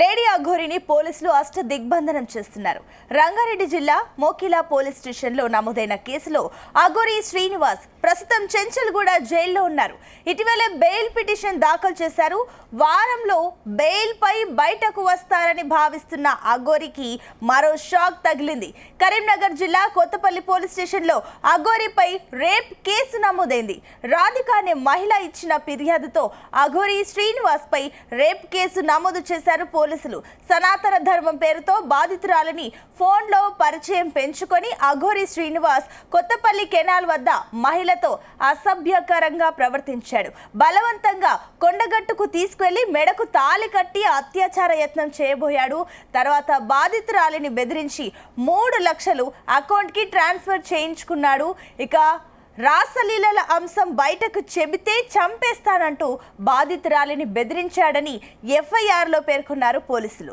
Lady అఘోరిని పోలీసులు అష్ట దిగ్బంధనం చేస్తున్నారు. రంగారెడ్డి జిల్లా మోకిలా పోలీస్ స్టేషన్లో నమోదైన కేసులో అఘోరి శ్రీనివాస్ ప్రస్తుతం చెంచల్గూడ జైల్లో ఉన్నారు. ఇటీవల బెయిల్ పిటిషన్ దాఖలు చేశారు. వారంలో బెయిల్ పై బయటకు వస్తారని భావిస్తున్న అఘోరికి మరో షాక్ తగిలింది. కరీంనగర్ జిల్లా కొత్తపల్లి పోలీస్ స్టేషన్లో అఘోరిపై రేప్ కేసు నమోదైంది. రాధిక అనే మహిళ ఇచ్చిన ఫిర్యాదుతో అఘోరి శ్రీనివాస్ పై రేప్ కేసు నమోదు చేశారు పోలీసులు. సనాతన ధర్మం పేరుతో బాధితురాలని ఫోన్లో పరిచయం పెంచుకొని అఘోరి శ్రీనివాస్ కొత్తపల్లి కెనాల్ వద్ద మహిళతో అసభ్యకరంగా ప్రవర్తించాడు. బలవంతంగా కొండగట్టుకు తీసుకెళ్లి మెడకు తాళి కట్టి అత్యాచార యత్నం చేయబోయాడు. తర్వాత బాధితురాలిని బెదిరించి 3 లక్షలు అకౌంట్కి ట్రాన్స్ఫర్ చేయించుకున్నాడు. ఇక రాసలీలల అంశం బయటకు చెబితే చంపేస్తానంటూ బాధితురాలిని బెదిరించాడని ఎఫ్ఐఆర్లో పేర్కొన్నారు పోలీసులు.